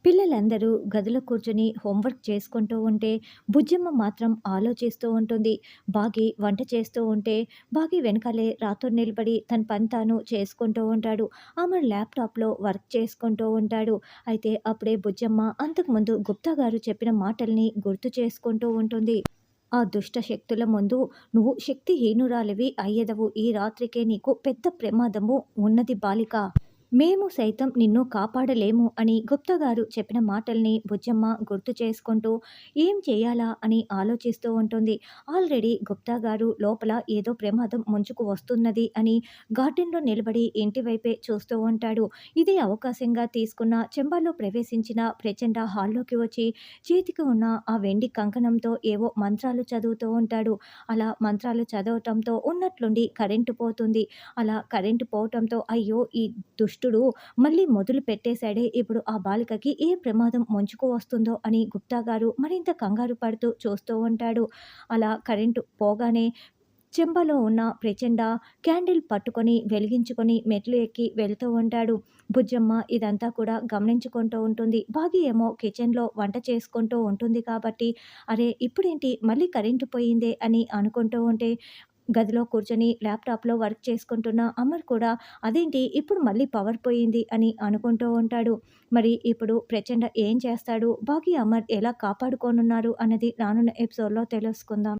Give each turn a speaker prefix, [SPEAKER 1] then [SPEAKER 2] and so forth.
[SPEAKER 1] పిల్లలందరూ గదిలో కూర్చొని హోంవర్క్ చేసుకుంటూ ఉంటే, బుజ్జమ్మ మాత్రం ఆలోచిస్తూ ఉంటుంది. బాగి వంట చేస్తూ ఉంటే, బాగి వెనకాలే రాత్రులు నిలబడి తన పని తాను చేసుకుంటూ ఉంటాడు. ఆమె ల్యాప్‌టాప్‌లో వర్క్ చేసుకుంటూ ఉంటాడు. అయితే అప్పుడే బుజ్జమ్మ అంతకుముందు గుప్తా గారు చెప్పిన మాటల్ని గుర్తు చేసుకుంటూ ఉంటుంది. "ఆ దుష్ట శక్తుల ముందు నువ్వు శక్తిహీనురాలివి అయ్యెదవు. ఈ రాత్రికే నీకు పెద్ద ప్రమాదము ఉన్నది బాలిక. మేము సైతం నిన్ను కాపాడలేము" అని గుప్తా గారు చెప్పిన మాటల్ని బుజ్జమ్మ గుర్తు చేసుకుంటూ ఏం చేయాలా అని ఆలోచిస్తూ ఉంటుంది. ఆల్రెడీ గుప్తా గారు లోపల ఏదో ప్రమాదం ముంచుకు వస్తున్నది అని గార్డెన్‌లో నిలబడి ఇంటి వైపే చూస్తూ ఉంటాడు. ఇదే అవకాశంగా తీసుకున్న చెంబాలో ప్రవేశించిన ప్రచండ హాల్లోకి వచ్చి చేతికి ఉన్న ఆ వెండి కంకణంతో ఏవో మంత్రాలు చదువుతూ ఉంటాడు. అలా మంత్రాలు చదవటంతో ఉన్నట్లుండి కరెంటు పోతుంది. అలా కరెంటు పోవటంతో అయ్యో! ఈ దుష్టుడు మళ్ళీ మొదలు పెట్టేశాడే! ఇప్పుడు ఆ బాలికకి ఏ ప్రమాదం ముంచుకు వస్తుందో అని గుప్తా గారు మరింత కంగారు పడుతూ చూస్తూ ఉంటాడు. అలా కరెంటు పోగానే చెంబలో ఉన్న ప్రచండ క్యాండిల్ పట్టుకొని వెలిగించుకొని మెట్లు ఎక్కి వెళ్తూ ఉంటాడు. బుజ్జమ్మ ఇదంతా కూడా గమనించుకుంటూ ఉంటుంది. భాగి ఏమో కిచెన్‌లో వంట చేసుకుంటూ ఉంటుంది కాబట్టి, అరే! ఇప్పుడేంటి మళ్ళీ కరెంటు పోయిందే అని అనుకుంటూ ఉంటే, గదిలో కూర్చొని ల్యాప్‌టాప్‌లో వర్క్ చేసుకుంటున్న అమర్ కూడా అదేంటి ఇప్పుడు మళ్ళీ పవర్ పోయింది అని అనుకుంటూ ఉంటాడు. మరి ఇప్పుడు ప్రచండ ఏం చేస్తాడు? భాగి, అమర్ ఎలా కాపాడుకోనున్నారు అన్నది రానున్న ఎపిసోడ్‌లో తెలుసుకుందాం.